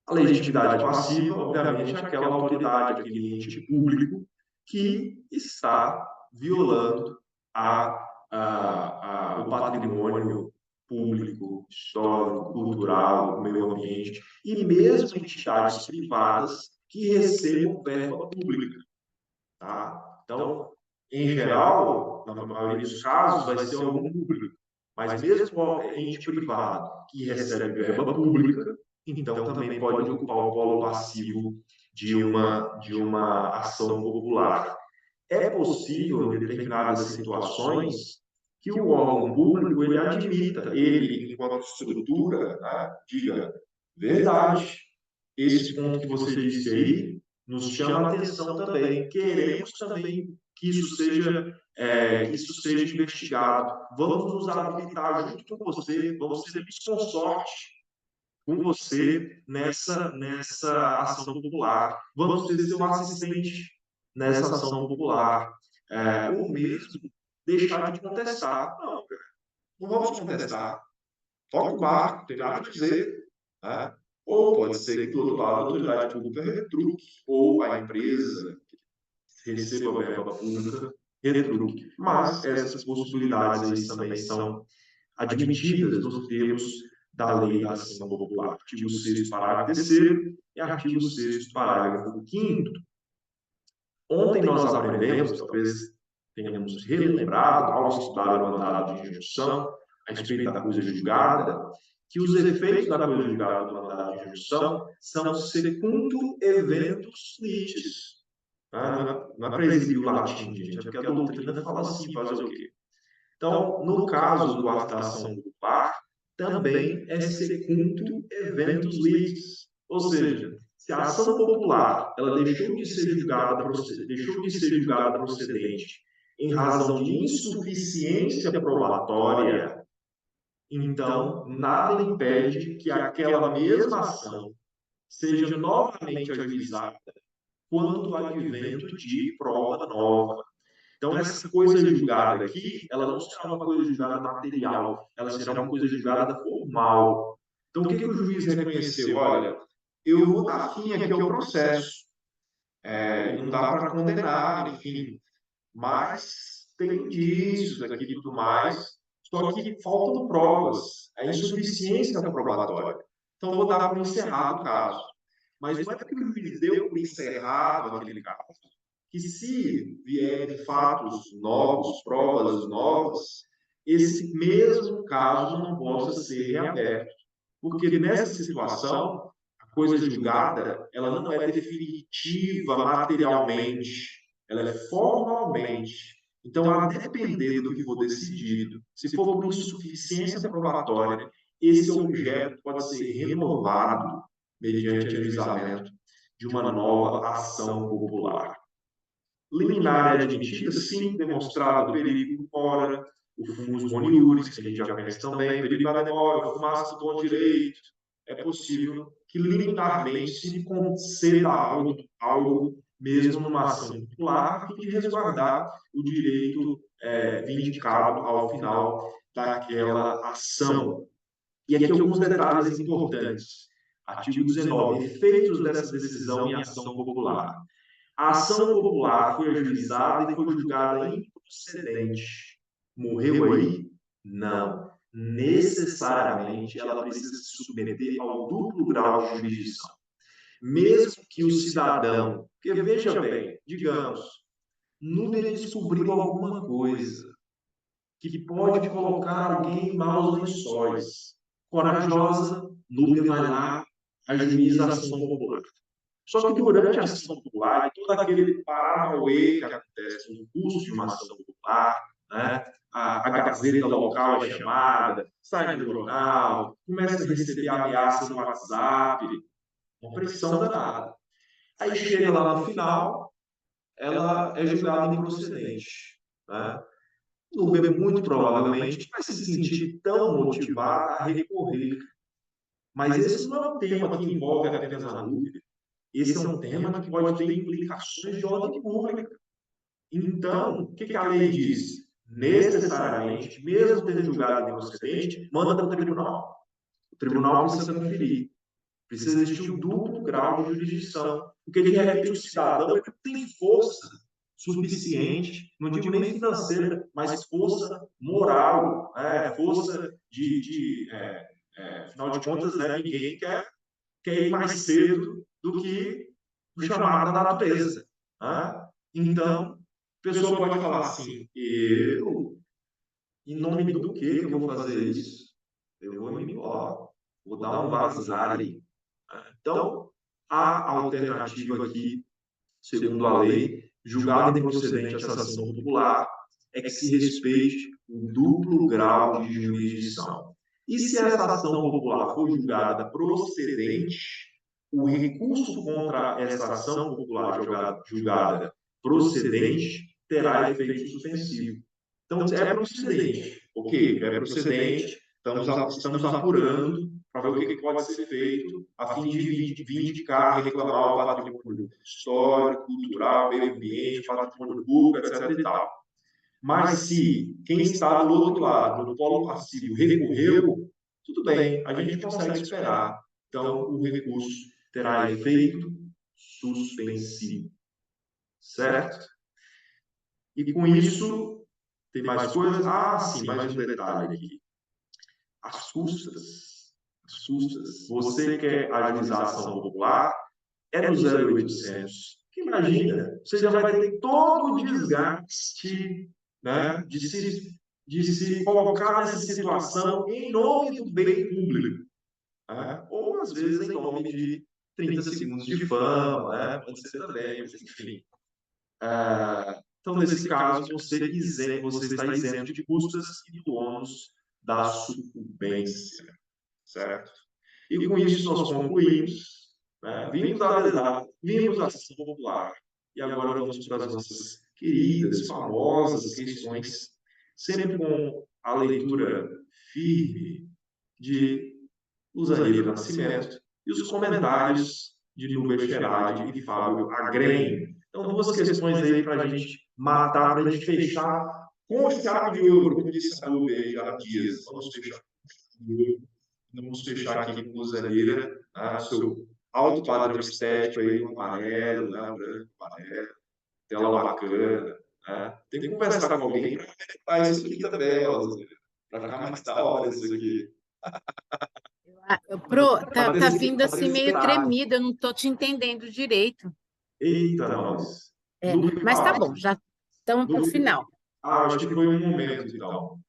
A legitimidade passiva, obviamente, é aquela autoridade, aquele ente público que está violando o patrimônio público, histórico, cultural, meio ambiente, e mesmo entidades privadas que recebam verba pública. Tá? Então, em geral, na maioria dos casos, vai ser algum público. Mas mesmo ente privado que recebe verba pública, então também pode ocupar o polo passivo de uma ação popular. É possível, em determinadas situações, que o órgão público ele admita, ele, enquanto estrutura, né, diga verdade. Esse ponto que você disse aí nos chama a atenção também. Queremos também que isso seja investigado. Vamos nos habilitar junto com você, vamos ser consorte com você nessa ação popular. Vamos ser seu assistente nessa ação popular. Ou mesmo deixar de contestar. Não, cara, não vamos contestar. Toca o barco, não tem nada a dizer. Né? Ou pode ser que, do outro lado, a autoridade pública retruque, ou a empresa que receba a verba pública retruque. Mas essas possibilidades aí também são admitidas nos termos da Lei da Ação Popular. Artigo 6º, parágrafo 3º e artigo 6º, parágrafo 5º. Ontem nós aprendemos, talvez tenhamos relembrado, ao estudar o mandado de injunção, a respeito da coisa julgada, que os efeitos da coisa julgada do mandado de injunção são secundo eventos litis. Não é presídio latim, gente, é porque a doutrina fala assim, fazer o quê? Então, no caso da ação popular, também é secundo eventos litis. Ou seja, se a ação popular ela deixou de ser julgada procedente em razão de insuficiência probatória, então nada impede que aquela mesma ação seja novamente ajuizada quando o advento de prova nova. Então, essa coisa julgada aqui, ela não será uma coisa julgada material, ela será uma coisa julgada formal. Então, o que o juiz reconheceu? Olha, eu vou dar fim aqui ao processo, não dá para condenar, enfim, mas tem indícios aqui e tudo mais, só que faltam provas, é insuficiência probatória. Então, vou dar por encerrado o caso. Mas não é porque o juiz deu por encerrado aquele caso, que se vierem fatos novos, provas novas, esse mesmo caso não possa ser reaberto. Porque nessa situação, a coisa julgada, ela não é definitiva materialmente, ela é formalmente. Então, a depender do que for decidido, se for por insuficiência probatória, esse objeto pode ser renovado mediante ajuizamento de uma nova ação popular. Liminar é admitida, sim, demonstrado o perigo fora, o fumus boniuris, que a gente já conhece também, o perigo da memória, a fumaça do bom direito. É possível que liminarmente se conceda algo mesmo numa ação popular, a fim de resguardar o direito vindicado ao final daquela ação. E aqui alguns detalhes importantes. Artigo 19. Efeitos dessa decisão em ação popular. A ação popular foi ajuizada e foi julgada improcedente. Morreu aí? Não. Necessariamente ela precisa se submeter ao duplo grau de jurisdição. Mesmo que o cidadão, porque veja bem, digamos, Núbia descobriu alguma coisa que pode colocar alguém em maus lençóis. Corajosa, Núbia vai lá, ajuiza a ação popular. Só que durante a ação popular, todo aquele paranauê que acontece no curso de uma ação popular, né? A gazeta local é chamada, sai no jornal, começa a receber ameaças no WhatsApp, uma pressão danada. Aí chega lá no final, ela é julgada improcedente. Né? Núbia muito provavelmente vai se sentir tão motivada a recorrer. Mas esse não é um tema que envolve apenas a Núbia. Esse é um tema que pode ter implicações de ordem pública. Então, o que a lei diz? Necessariamente, mesmo tendo julgado inocente, manda para o tribunal. O tribunal precisa conferir. Precisa existir um duplo grau de jurisdição. Porque, de repente, o cidadão ele tem força suficiente, não digo nem financeira, mas força moral, força afinal de contas, ninguém quer ir mais cedo do que o chamado da natureza. Né? Então, a pessoa pode falar assim, em nome do que eu vou fazer isso? Eu vou me embora, vou dar um vazar aí. Então, a alternativa aqui, segundo a lei, julgada improcedente essa ação popular, é que se respeite o duplo grau de jurisdição. E se essa ação popular for julgada procedente, o recurso contra essa ação popular julgada procedente terá efeito suspensivo. Então, é procedente. Ok, é procedente, estamos apurando para ver o que pode ser feito a fim de vindicar, reclamar o patrimônio histórico, cultural, meio ambiente, patrimônio público, etc. e tal. Mas se quem está do outro lado, no polo passivo, recorreu, tudo bem, a gente consegue esperar. Então, o recurso terá efeito suspensivo. Certo? E com isso, tem mais coisas? Ah, sim, mais um detalhe aqui. As custas. Você quer ajuizar a ação popular? É no 0800. Que imagina, você já vai ter todo o desgaste, né, de se colocar nessa situação em nome do bem público. Né? Ou, às vezes, em nome de 30 segundos de fama, né? Pode ser também, mas enfim. Então, nesse caso, você está isento de custas e do ônus da sucumbência. Certo? E com isso nós concluímos, né? Vimos a ação popular. E agora vamos para as nossas queridas, famosas questões, sempre com a leitura firme de Luzaíra Nascimento e os comentários de Núbia Cheradi e Fábio Agren. Então, duas questões aí para a gente matar para a gente fechar com chave de ouro, como disse a Nube aí há dias. Vamos fechar com chave de ouro. Vamos fechar aqui com usaneira, né? Seu alto padrão estético aí, no amarelo, né? Branco, amarelo, tela bacana, né? Tem que conversar com alguém para isso aqui também, ó, para ficar mais da hora isso aqui. Tá vindo assim meio tremido, eu não estou te entendendo direito. Eita, nós. Mas tá bom, já estamos para o final. Acho que foi um momento, então.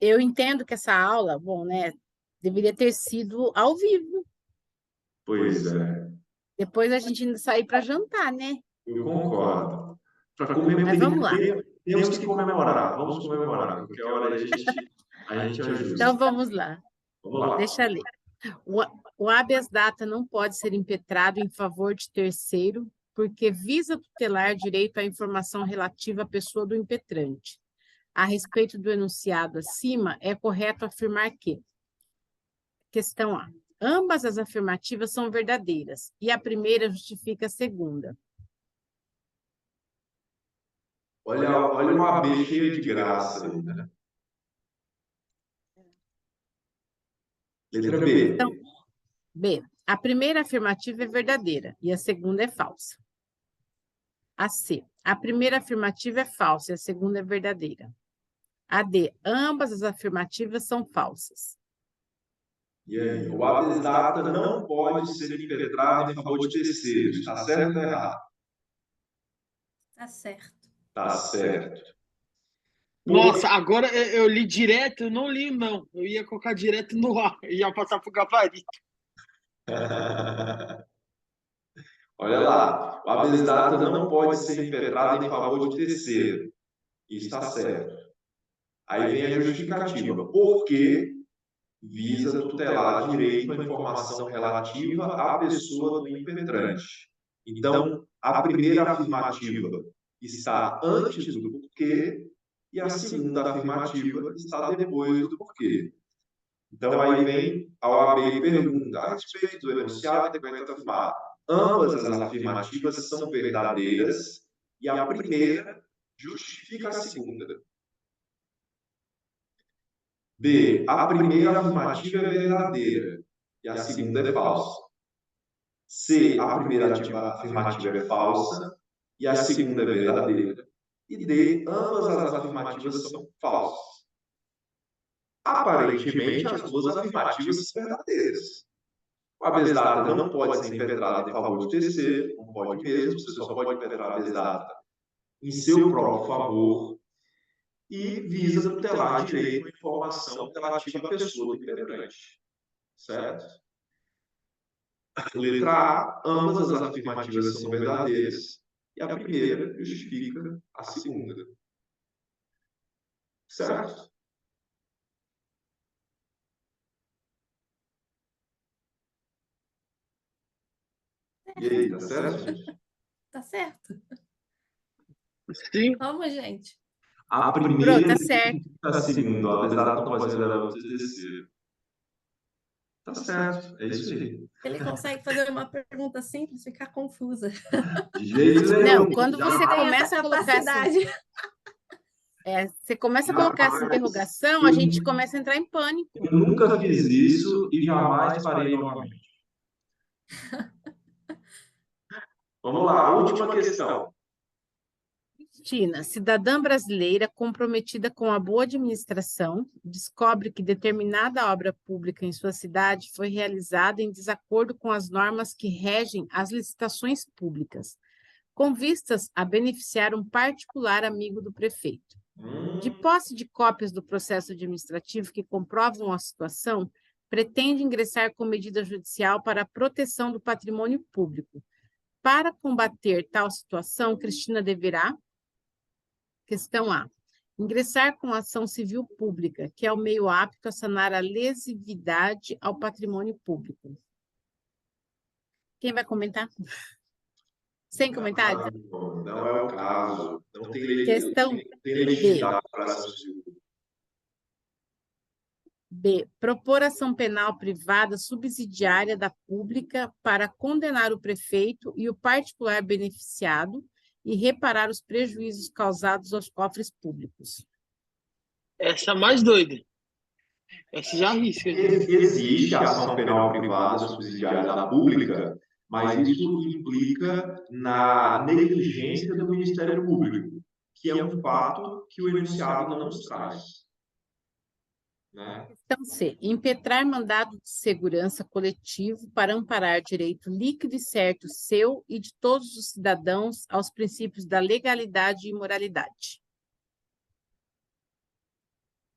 Eu entendo que essa aula, bom, né, deveria ter sido ao vivo. Pois é. Depois a gente ainda sair para jantar, né? Eu concordo. Para comemorar, Mas vamos lá. Temos que comemorar. Vamos comemorar. Qualquer hora a gente ajuda. Então vamos lá. Vamos lá. Deixa eu ler. O habeas data não pode ser impetrado em favor de terceiro, porque visa tutelar direito à informação relativa à pessoa do impetrante. A respeito do enunciado acima, é correto afirmar que... Questão A. Ambas as afirmativas são verdadeiras, e a primeira justifica a segunda. Olha um AB cheio de graça aí, né? Letra B. Então, B. A primeira afirmativa é verdadeira, e a segunda é falsa. A C. A primeira afirmativa é falsa, e a segunda é verdadeira. A D. Ambas as afirmativas são falsas. E aí? O habeas data não pode ser impetrado em favor de terceiros. Está certo ou errado? Tá certo. Tá certo. Nossa, agora eu li direto, eu não li, não. Eu ia colocar direto no ar, ia passar pro gabarito. Olha lá, o habeas data não pode ser impetrado em favor de terceiro. Isso está certo. Aí vem a justificativa. Porque visa tutelar direito à informação relativa à pessoa do impetrante. Então, a primeira afirmativa está antes do porquê e a segunda afirmativa está depois do porquê. Então, aí vem a OAB e pergunta, a respeito do enunciado, que vai afirmar, ambas as afirmativas são verdadeiras e a primeira justifica a segunda. B. A primeira afirmativa é verdadeira e a segunda é falsa. C. A primeira afirmativa é falsa e a segunda é verdadeira. E D. Ambas as afirmativas são falsas. Aparentemente, as duas afirmativas são verdadeiras. O habeas data não pode ser impetrado em favor de terceiro, não pode mesmo, você só pode impetrar habeas data em seu próprio favor e visa tutelar direito à informação relativa à pessoa do impetrante. Certo? Letra A, ambas as afirmativas são verdadeiras e a primeira justifica a segunda. Certo? E aí, tá certo, gente? Tá certo. Sim. Vamos, gente. A primeira Pronto, tá certo. a segunda, apesar de não pode ser levado de terceiro. Tá certo, é isso aí. Ele consegue fazer uma pergunta simples e ficar confusa. De jeito nenhum. Não, quando você começa a colocar você começa a colocar essa interrogação, a gente começa a entrar em pânico. Eu nunca fiz isso e jamais farei novamente. Vamos lá, última questão. Cristina, cidadã brasileira comprometida com a boa administração, descobre que determinada obra pública em sua cidade foi realizada em desacordo com as normas que regem as licitações públicas, com vistas a beneficiar um particular amigo do prefeito. De posse de cópias do processo administrativo que comprovam a situação, pretende ingressar com medida judicial para a proteção do patrimônio público. Para combater tal situação, Cristina deverá... Questão A. Ingressar com ação civil pública, que é o meio apto a sanar a lesividade ao patrimônio público. Quem vai comentar? Sem comentários? Não é o caso. Não tem Questão legitimidade para ação civil. B. Propor ação penal privada subsidiária da pública para condenar o prefeito e o particular beneficiado e reparar os prejuízos causados aos cofres públicos. Essa é a mais doida. Essa já arrisca. Existe a ação penal privada subsidiária da pública, mas isso implica na negligência do Ministério Público, que é um fato que o enunciado não nos traz. Né? Questão C. Impetrar mandado de segurança coletivo para amparar direito líquido e certo seu e de todos os cidadãos aos princípios da legalidade e moralidade.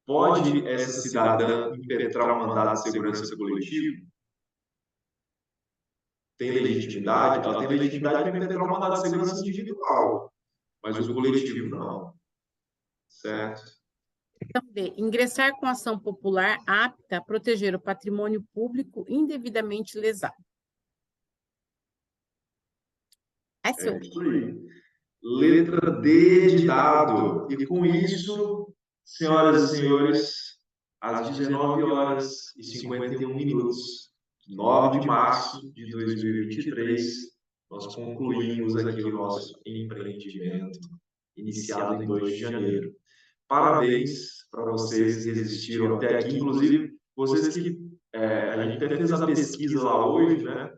Pode essa cidadã impetrar um mandado de segurança coletivo? Tem legitimidade? Ela tem legitimidade para impetrar um mandado de segurança individual, mas o coletivo não. Certo? Questão D. Ingressar com ação popular apta a proteger o patrimônio público indevidamente lesado. Essa é isso aí. Letra D de dado. E com isso, senhoras e senhores, às 19h51, 9 de março de 2023, nós concluímos aqui o nosso empreendimento, iniciado em 2 de janeiro. Parabéns para vocês que resistiram até aqui, inclusive vocês que a gente até fez a pesquisa lá hoje, né?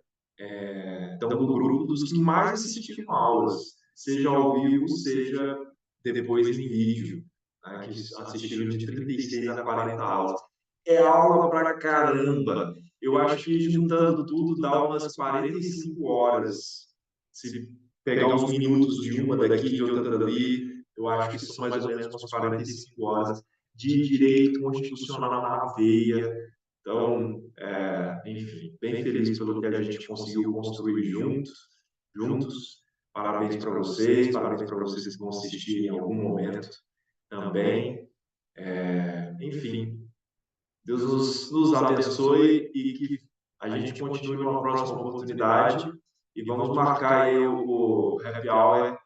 Estão no grupo dos que mais assistiram aulas, seja ao vivo, seja depois em vídeo, né? Que assistiram de 36 a 40 aulas. É aula pra caramba. Eu acho que juntando tudo dá umas 45 horas. Se pegar uns minutos de uma daqui, de outra dali, eu acho que são mais ou menos umas 45 horas de direito constitucional na veia. Então, enfim, bem feliz pelo que a gente conseguiu construir juntos. Parabéns para vocês que vão assistir em algum momento também. Enfim, Deus nos abençoe e que a gente continue numa próxima oportunidade e vamos marcar aí o Happy Hour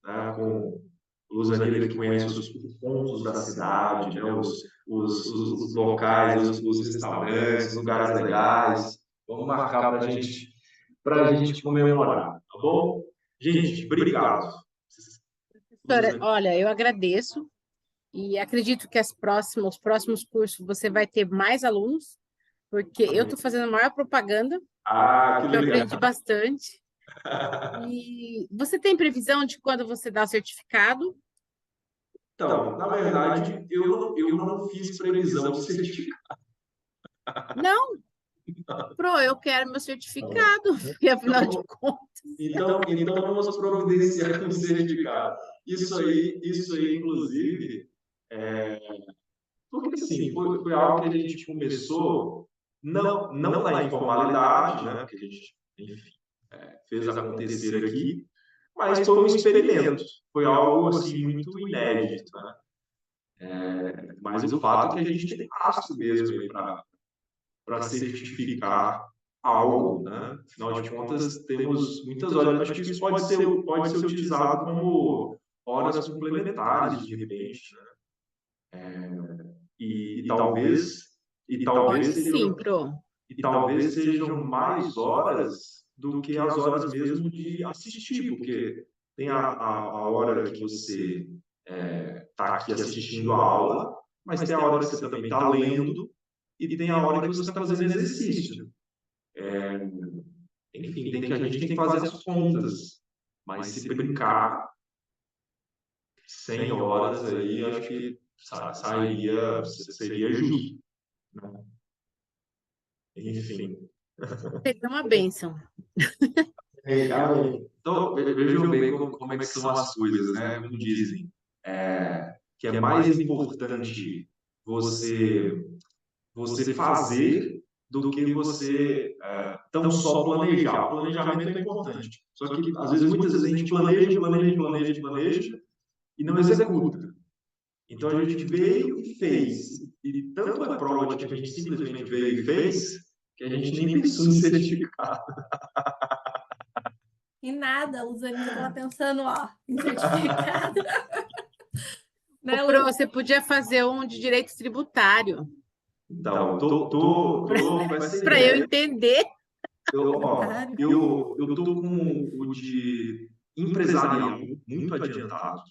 né, com o Luzanira, que conhece os pontos da cidade, né, os locais, os restaurantes, lugares legais. Vamos marcar para a gente comemorar, tá bom? Gente, obrigado. Professora, olha, eu agradeço e acredito que os próximos cursos você vai ter mais alunos, porque eu estou fazendo a maior propaganda, que eu legal. aprendi bastante. E você tem previsão de quando você dá o certificado? Então, na verdade, eu não fiz previsão de certificado. Não? Pro, eu quero meu certificado, porque afinal de contas. Então vamos providenciar um certificado. Isso aí, inclusive, porque assim, foi algo que a gente começou, não na informalidade, né? Porque a gente, enfim, fez acontecer aqui, mas foi um experimento, foi algo assim muito inédito, né? Mas o fato é que a gente tem passo mesmo para certificar algo, né? Afinal de contas, temos muitas horas. Acho que isso pode ser utilizado como horas complementares, de repente, né? E talvez Sim, Pro. E talvez sejam mais horas do que as horas mesmo de assistir, porque tem a hora que você está aqui assistindo a aula, mas tem a hora que você também está lendo e tem a hora que você está fazendo exercício. Enfim, a gente tem que fazer as contas, mas se brincar 100 horas aí, acho que seria justo. Né? Enfim. Seria uma bênção. Então, vejam bem como é que são as coisas, né? Como dizem, que é mais importante você fazer do que você tão só planejar. O planejamento é importante. Só que, muitas vezes, a gente planeja e não executa. Então, a gente veio e fez. E tanto é prova de que a gente simplesmente veio e fez, que a gente nem pensou em certificado. E nada, a Luzanira estava pensando, em certificado. Né, Pro, você podia fazer um de direito tributário. Então, tô com essa para eu entender. Eu tô com o de empresarial muito adiantado.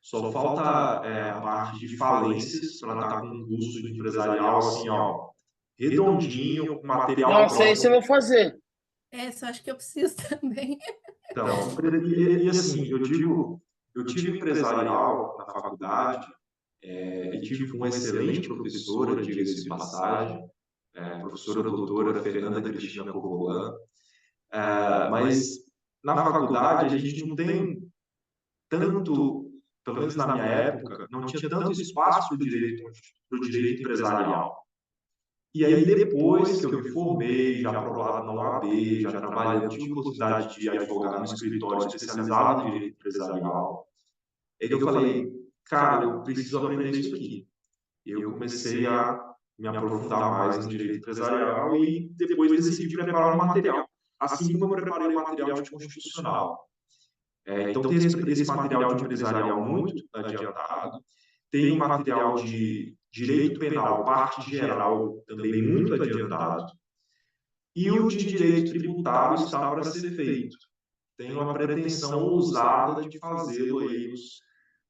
Só falta a parte de falências para estar com um curso empresarial assim, ó, redondinho, com material Nossa, esse eu vou fazer. Essa eu acho que eu preciso também. Então, assim, eu tive empresarial na faculdade, e tive uma excelente professora, diga-se de passagem, professora doutora Fernanda Cristina Corcolan, mas na faculdade a gente não tem tanto, pelo menos na minha época, não tinha tanto espaço para o direito empresarial. E aí, depois que eu me formei, já aprovado na UAB, já trabalhando, tive a oportunidade de advogar num escritório especializado em direito empresarial, aí eu falei, cara, eu preciso aprender isso aqui. Eu comecei a me aprofundar mais no direito empresarial e depois decidi preparar um material, assim como eu preparei um material de constitucional. Então, tem esse material de empresarial muito adiantado, tem um material de direito penal, parte geral, também muito adiantado, e o de direito tributário está para ser feito. Tenho uma pretensão ousada de fazê-lo aí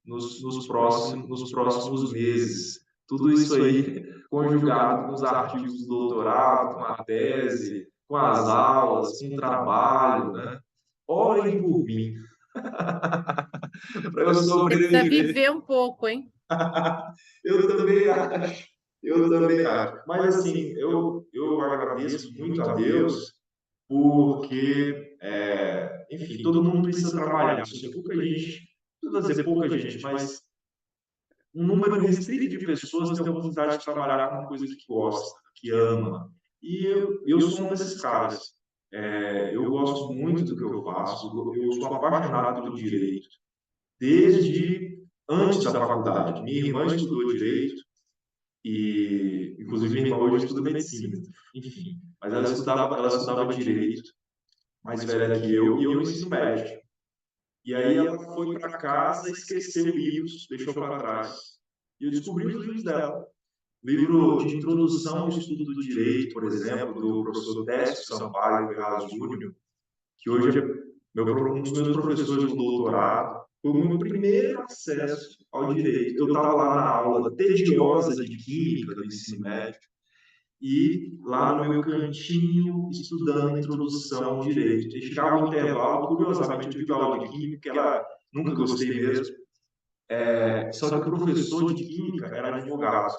nos próximos meses. Tudo isso aí conjugado com os artigos do doutorado, com a tese, com as aulas, com o trabalho, né? Orem por mim. Para eu Precisa sobreviver. viver um pouco, hein? Eu também acho. Eu também acho. Mas, assim, eu agradeço muito a Deus porque, enfim, todo mundo precisa trabalhar. Assim, pouca gente, não vou dizer pouca gente, mas um número restrito de pessoas tem a oportunidade de trabalhar com uma coisa que gosta, que ama. E eu sou um desses caras. Eu gosto muito do que eu faço, eu sou apaixonado pelo direito. Desde antes da faculdade. Minha irmã estudou direito, e inclusive minha irmã hoje estuda medicina, enfim, mas ela estudava direito, mais velha que eu, e eu no ensino médio. E aí ela foi para casa e esqueceu livros, deixou para trás. E eu descobri os livros dela. Livro de introdução ao estudo do direito, por exemplo, do professor Décio Sampaio Ferraz Júnior, que hoje é um dos meus professores do doutorado. Foi o meu primeiro acesso ao direito. Eu estava lá na aula tediosa de química do ensino médio, e lá no meu cantinho, estudando introdução ao direito. E chegava o intervalo, curiosamente, eu tive aula de química, que ela nunca gostei mesmo. Só que o professor de química era advogado.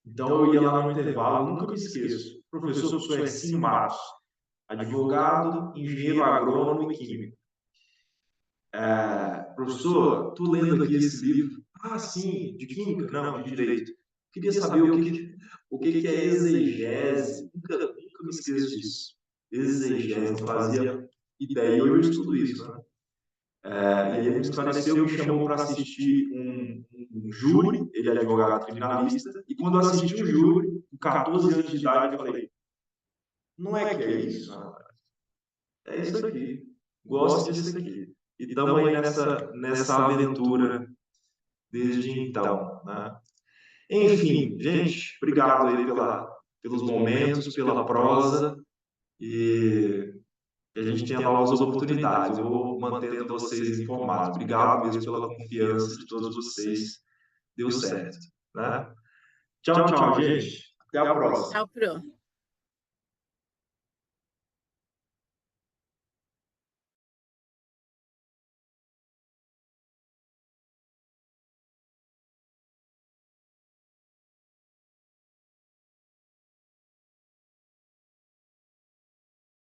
Então eu ia lá no intervalo, nunca me esqueço. Professor Suécio Matos, advogado, engenheiro agrônomo e químico. Professor, tu lendo aqui esse livro? Ah, sim, de química? Não, de direito. Queria saber o que é exegese. Nunca me esqueço disso. Exegese, não fazia ideia. E hoje eu estudo isso, né? E aí ele me esclareceu, me chamou para assistir um júri, ele é advogado criminalista, e quando eu assisti o júri, com 14 anos de idade, eu falei, não é que é isso, rapaz. É isso aqui. Gosto disso aqui. E estamos aí nessa aventura desde então, né? Enfim, gente, obrigado aí pelos momentos, pela prosa, e que a gente tenha novas oportunidades. Eu vou mantendo vocês informados. Obrigado mesmo pela confiança de todos vocês. Deu certo, né? Tchau, tchau, gente. Até a próxima. Tchau, Pro.